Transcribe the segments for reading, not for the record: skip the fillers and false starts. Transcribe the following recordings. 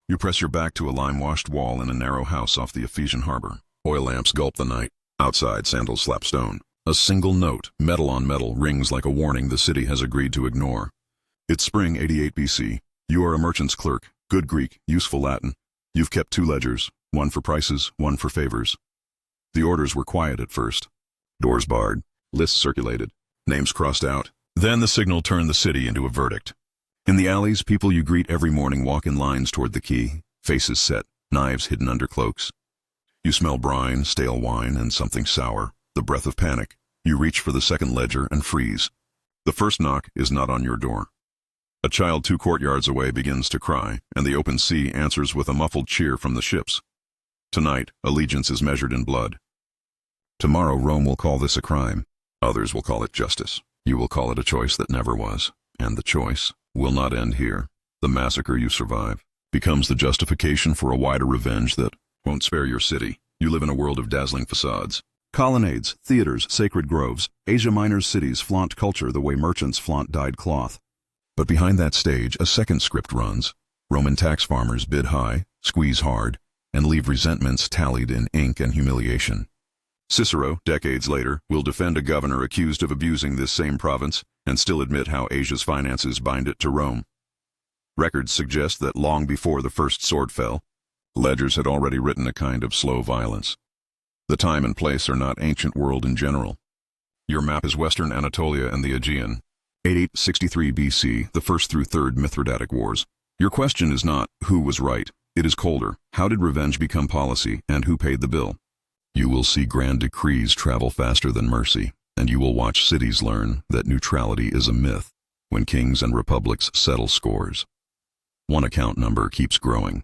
You press your back to a lime-washed wall in a narrow house off the Ephesian harbor. Oil lamps gulp the night. Outside, sandals slap stone. A single note, metal on metal, rings like a warning the city has agreed to ignore. It's spring 88 BC. You are a merchant's clerk. Good Greek, useful Latin. You've kept 2 ledgers, one for prices, one for favors. The orders were quiet at first. Doors barred, lists circulated, names crossed out. Then the signal turned the city into a verdict. In the alleys, people you greet every morning walk in lines toward the quay, faces set, knives hidden under cloaks. You smell brine, stale wine, and something sour, the breath of panic. You reach for the second ledger and freeze. The first knock is not on your door. A child 2 courtyards away begins to cry, and the open sea answers with a muffled cheer from the ships. Tonight, allegiance is measured in blood. Tomorrow, Rome will call this a crime. Others will call it justice. You will call it a choice that never was. And the choice will not end here. The massacre you survive becomes the justification for a wider revenge that won't spare your city. You live in a world of dazzling facades. Colonnades, theaters, sacred groves. Asia Minor's cities flaunt culture the way merchants flaunt dyed cloth. But behind that stage, a second script runs. Roman tax farmers bid high, squeeze hard, and leave resentments tallied in ink and humiliation. Cicero, decades later, will defend a governor accused of abusing this same province and still admit how Asia's finances bind it to Rome. Records suggest that long before the first sword fell, ledgers had already written a kind of slow violence. The time and place are not ancient world in general. Your map is Western Anatolia and the Aegean. 8863 BC, the 1st through 3rd Mithridatic Wars. Your question is not, who was right? It is colder. How did revenge become policy, and who paid the bill? You will see grand decrees travel faster than mercy, and you will watch cities learn that neutrality is a myth when kings and republics settle scores. One account number keeps growing.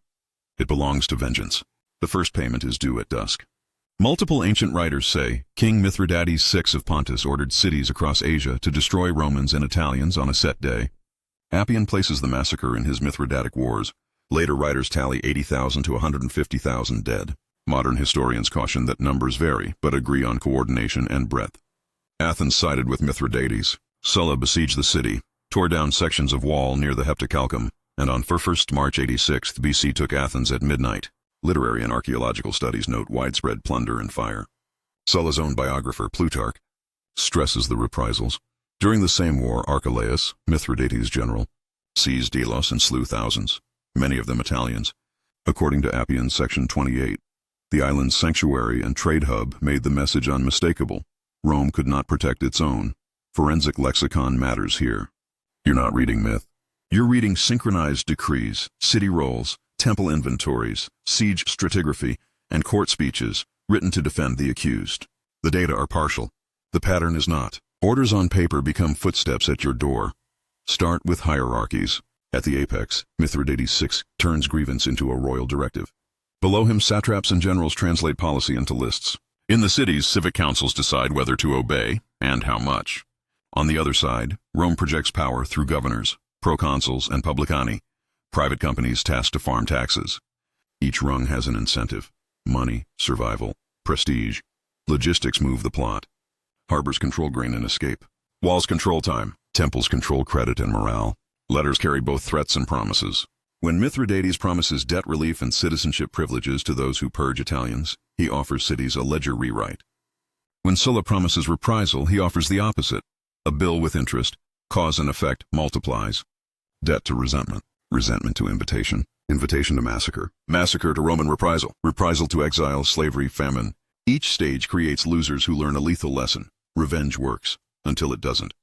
It belongs to vengeance. The first payment is due at dusk. Multiple ancient writers say King Mithridates VI of Pontus ordered cities across Asia to destroy Romans and Italians on a set day. Appian places the massacre in his Mithridatic Wars. Later writers tally 80,000 to 150,000 dead. Modern historians caution that numbers vary, but agree on coordination and breadth. Athens sided with Mithridates. Sulla besieged the city, tore down sections of wall near the Heptacalcum, and on 1st March 86 BC took Athens at midnight. Literary and archaeological studies note widespread plunder and fire. Sulla's own biographer, Plutarch, stresses the reprisals. During the same war, Archelaus, Mithridates' general, seized Delos and slew thousands, many of them Italians. According to Appian, section 28, the island's sanctuary and trade hub made the message unmistakable. Rome could not protect its own. Forensic lexicon matters here. You're not reading myth. You're reading synchronized decrees, city rolls, temple inventories, siege stratigraphy, and court speeches written to defend the accused. The data are partial. The pattern is not. Orders on paper become footsteps at your door. Start with hierarchies. At the apex, Mithridates VI turns grievance into a royal directive. Below him, satraps and generals translate policy into lists. In the cities, civic councils decide whether to obey and how much. On the other side, Rome projects power through governors, proconsuls, and publicani, private companies tasked to farm taxes. Each rung has an incentive: money, survival, prestige. Logistics move the plot. Harbors control grain and escape. Walls control time. Temples control credit and morale. Letters carry both threats and promises. When Mithridates promises debt relief and citizenship privileges to those who purge Italians, he offers cities a ledger rewrite. When Sulla promises reprisal, he offers the opposite: a bill with interest. Cause and effect multiplies. Debt to resentment. Resentment to invitation. Invitation to massacre. Massacre to Roman reprisal. Reprisal to exile, slavery, famine. Each stage creates losers who learn a lethal lesson. Revenge works, until it doesn't.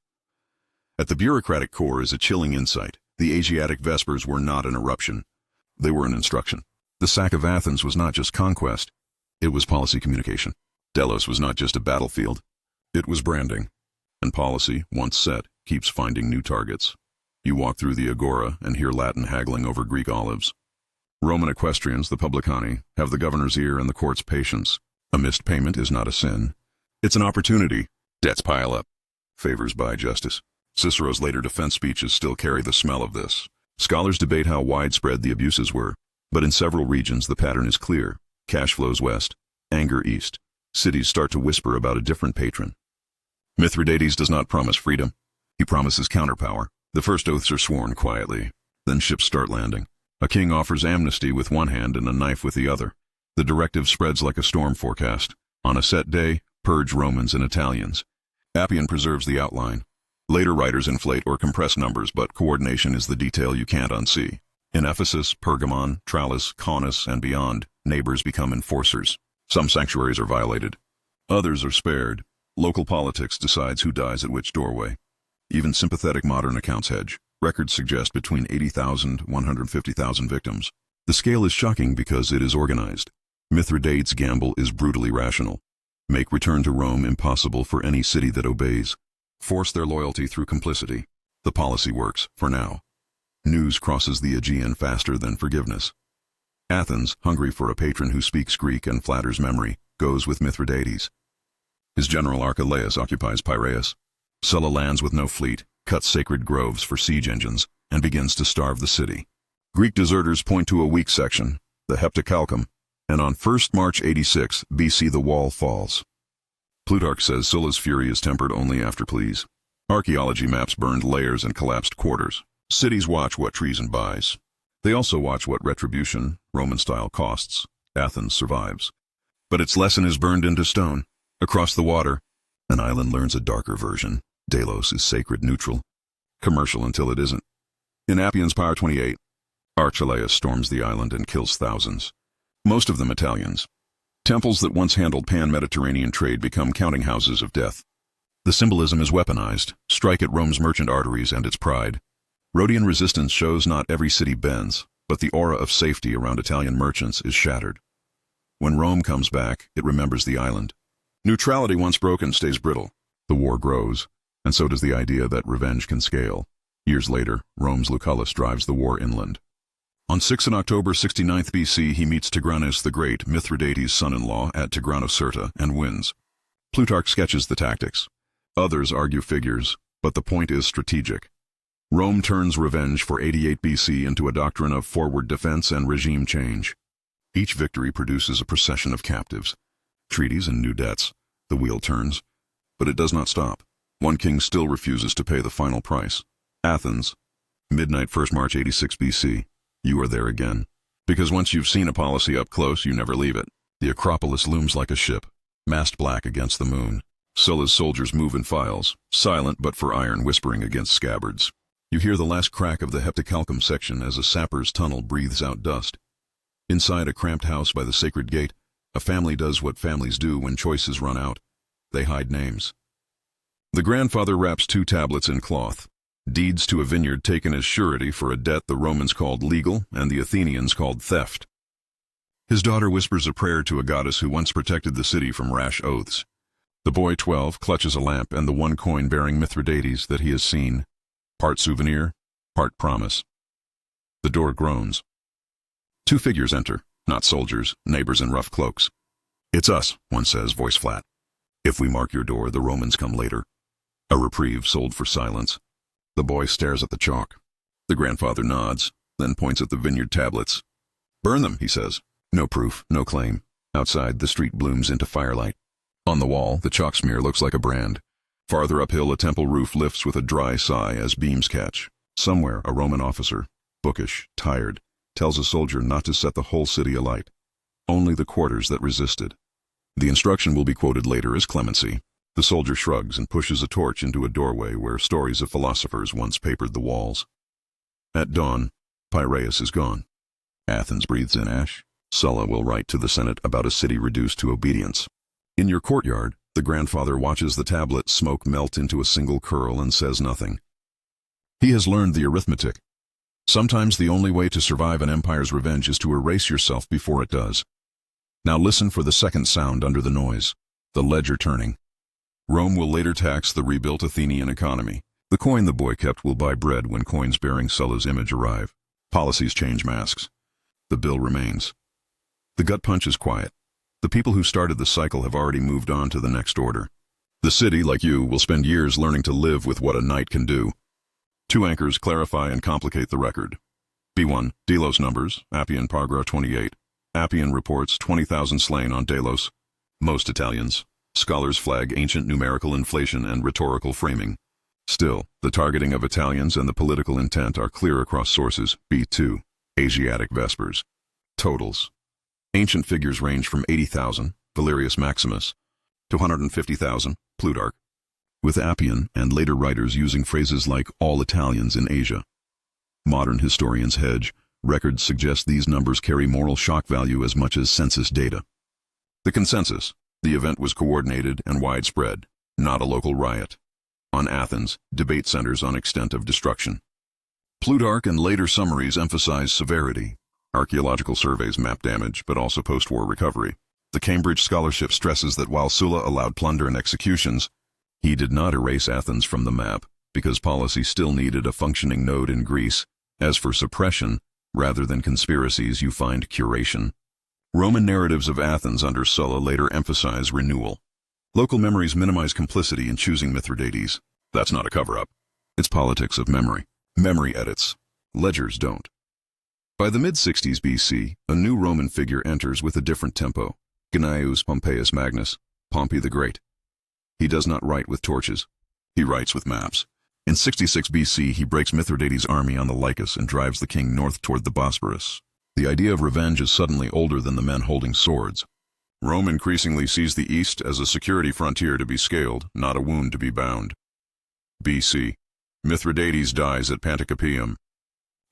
At the bureaucratic core is a chilling insight. The Asiatic Vespers were not an eruption. They were an instruction. The sack of Athens was not just conquest. It was policy communication. Delos was not just a battlefield. It was branding. And policy, once set, keeps finding new targets. You walk through the agora and hear Latin haggling over Greek olives. Roman equestrians, the publicani, have the governor's ear and the court's patience. A missed payment is not a sin. It's an opportunity. Debts pile up. Favors buy justice. Cicero's later defense speeches still carry the smell of this. Scholars debate how widespread the abuses were, but in several regions the pattern is clear. Cash flows west, anger east. Cities start to whisper about a different patron. Mithridates does not promise freedom. He promises counterpower. The first oaths are sworn quietly. Then ships start landing. A king offers amnesty with one hand and a knife with the other. The directive spreads like a storm forecast. On a set day, purge Romans and Italians. Appian preserves the outline. Later writers inflate or compress numbers, but coordination is the detail you can't unsee. In Ephesus, Pergamon, Tralles, Caunus, and beyond, neighbors become enforcers. Some sanctuaries are violated. Others are spared. Local politics decides who dies at which doorway. Even sympathetic modern accounts hedge. Records suggest between 80,000 and 150,000 victims. The scale is shocking because it is organized. Mithridates' gamble is brutally rational. Make return to Rome impossible for any city that obeys. Force their loyalty through complicity. The policy works, for now. News crosses the Aegean faster than forgiveness. Athens, hungry for a patron who speaks Greek and flatters memory, goes with Mithridates. His general Archelaus occupies Piraeus. Sulla lands with no fleet, cuts sacred groves for siege engines, and begins to starve the city. Greek deserters point to a weak section, the Heptacalcum, and on 1st March 86 BC the wall falls. Plutarch says Sulla's fury is tempered only after pleas. Archaeology maps burned layers and collapsed quarters. Cities watch what treason buys. They also watch what retribution, Roman-style, costs. Athens survives. But its lesson is burned into stone. Across the water, an island learns a darker version. Delos is sacred neutral. Commercial until it isn't. In Appian's Power 28, Archelaus storms the island and kills thousands. Most of them Italians. Temples that once handled pan-Mediterranean trade become counting houses of death. The symbolism is weaponized. Strike at Rome's merchant arteries and its pride. Rhodian resistance shows not every city bends, but the aura of safety around Italian merchants is shattered. When Rome comes back, it remembers the island. Neutrality once broken stays brittle. The war grows, and so does the idea that revenge can scale. Years later, Rome's Lucullus drives the war inland. On 6 October 69 BC, he meets Tigranes the Great, Mithridates' son-in-law, at Tigranocerta, and wins. Plutarch sketches the tactics. Others argue figures, but the point is strategic. Rome turns revenge for 88 BC into a doctrine of forward defense and regime change. Each victory produces a procession of captives, treaties and new debts. The wheel turns, but it does not stop. One king still refuses to pay the final price. Athens, midnight 1st March 86 BC. You are there again. Because once you've seen a policy up close, you never leave it. The Acropolis looms like a ship, mast black against the moon. Sulla's soldiers move in files, silent but for iron whispering against scabbards. You hear the last crack of the Heptacalcum section as a sapper's tunnel breathes out dust. Inside a cramped house by the sacred gate, a family does what families do when choices run out. They hide names. The grandfather wraps 2 tablets in cloth, deeds to a vineyard taken as surety for a debt the Romans called legal and the Athenians called theft. His daughter whispers a prayer to a goddess who once protected the city from rash oaths. The boy, 12, clutches a lamp and the 1 coin bearing Mithridates that he has seen. Part souvenir, part promise. The door groans. 2 figures enter, not soldiers, neighbors in rough cloaks. It's us, one says, voice flat. If we mark your door, the Romans come later. A reprieve sold for silence. The boy stares at the chalk. The grandfather nods, then points at the vineyard tablets. Burn them, he says. No proof, no claim. Outside, the street blooms into firelight. On the wall, the chalk smear looks like a brand. Farther uphill, a temple roof lifts with a dry sigh as beams catch. Somewhere, a Roman officer, bookish, tired, tells a soldier not to set the whole city alight. Only the quarters that resisted. The instruction will be quoted later as clemency. The soldier shrugs and pushes a torch into a doorway where stories of philosophers once papered the walls. At dawn, Piraeus is gone. Athens breathes in ash. Sulla will write to the Senate about a city reduced to obedience. In your courtyard, the grandfather watches the tablet smoke melt into a single curl and says nothing. He has learned the arithmetic. Sometimes the only way to survive an empire's revenge is to erase yourself before it does. Now listen for the second sound under the noise, the ledger turning. Rome will later tax the rebuilt Athenian economy. The coin the boy kept will buy bread when coins bearing Sulla's image arrive. Policies change masks. The bill remains. The gut punch is quiet. The people who started the cycle have already moved on to the next order. The city, like you, will spend years learning to live with what a night can do. 2 anchors clarify and complicate the record. B1, Delos numbers, Appian Paragraph 28. Appian reports 20,000 slain on Delos. Most Italians. Scholars flag ancient numerical inflation and rhetorical framing. Still, the targeting of Italians and the political intent are clear across sources. B2. Asiatic Vespers. Totals. Ancient figures range from 80,000, Valerius Maximus, to 150,000, Plutarch, with Appian and later writers using phrases like all Italians in Asia. Modern historians hedge. Records suggest these numbers carry moral shock value as much as census data. The consensus: the event was coordinated and widespread, not a local riot. On Athens, debate centers on extent of destruction. Plutarch and later summaries emphasize severity. Archaeological surveys map damage, but also post-war recovery. The Cambridge scholarship stresses that while Sulla allowed plunder and executions, he did not erase Athens from the map, because policy still needed a functioning node in Greece. As for suppression, rather than conspiracies, you find curation. Roman narratives of Athens under Sulla later emphasize renewal. Local memories minimize complicity in choosing Mithridates. That's not a cover-up. It's politics of memory. Memory edits. Ledgers don't. By the mid-60s BC, a new Roman figure enters with a different tempo. Gnaeus Pompeius Magnus, Pompey the Great. He does not write with torches. He writes with maps. In 66 BC, he breaks Mithridates' army on the Lycus and drives the king north toward the Bosporus. The idea of revenge is suddenly older than the men holding swords. Rome increasingly sees the East as a security frontier to be scaled, not a wound to be bound. BC. Mithridates dies at Panticapaeum.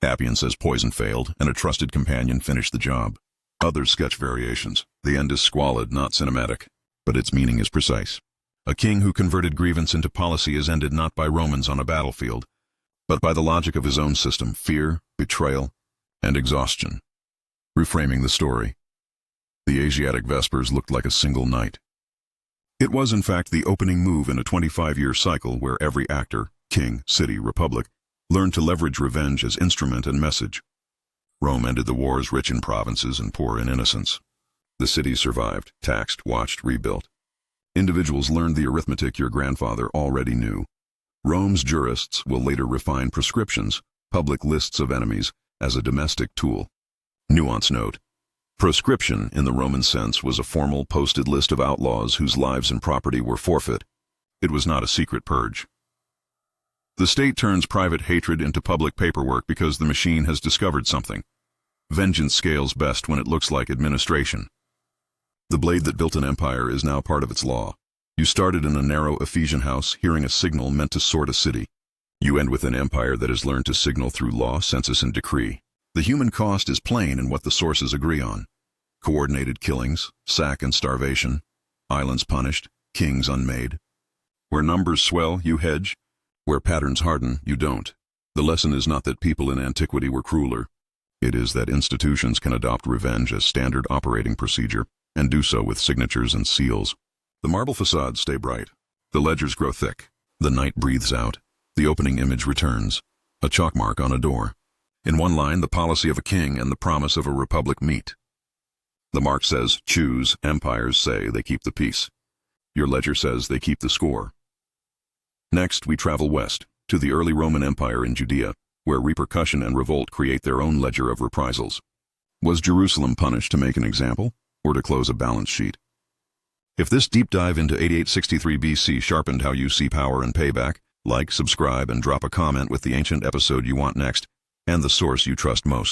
Appian says poison failed, and a trusted companion finished the job. Others sketch variations. The end is squalid, not cinematic, but its meaning is precise. A king who converted grievance into policy is ended not by Romans on a battlefield, but by the logic of his own system: fear, betrayal, and exhaustion. Reframing the story. The Asiatic Vespers looked like a single night. It was, in fact, the opening move in a 25-year cycle where every actor, king, city, republic, learned to leverage revenge as instrument and message. Rome ended the wars rich in provinces and poor in innocence. The cities survived, taxed, watched, rebuilt. Individuals learned the arithmetic your grandfather already knew. Rome's jurists will later refine prescriptions, public lists of enemies, as a domestic tool. Nuance note: proscription, in the Roman sense, was a formal posted list of outlaws whose lives and property were forfeit. It was not a secret purge. The state turns private hatred into public paperwork because the machine has discovered something. Vengeance scales best when it looks like administration. The blade that built an empire is now part of its law. You started in a narrow Ephesian house, hearing a signal meant to sort a city. You end with an empire that has learned to signal through law, census, and decree. The human cost is plain in what the sources agree on. Coordinated killings, sack and starvation, islands punished, kings unmade. Where numbers swell, you hedge. Where patterns harden, you don't. The lesson is not that people in antiquity were crueler. It is that institutions can adopt revenge as standard operating procedure, and do so with signatures and seals. The marble facades stay bright. The ledgers grow thick. The night breathes out. The opening image returns. A chalk mark on a door. In one line, the policy of a king and the promise of a republic meet. The mark says, choose. Empires say they keep the peace. Your ledger says they keep the score. Next, we travel west, to the early Roman Empire in Judea, where repercussion and revolt create their own ledger of reprisals. Was Jerusalem punished to make an example, or to close a balance sheet? If this deep dive into 8863 BC sharpened how you see power and payback, like, subscribe, and drop a comment with the ancient episode you want next, and the source you trust most.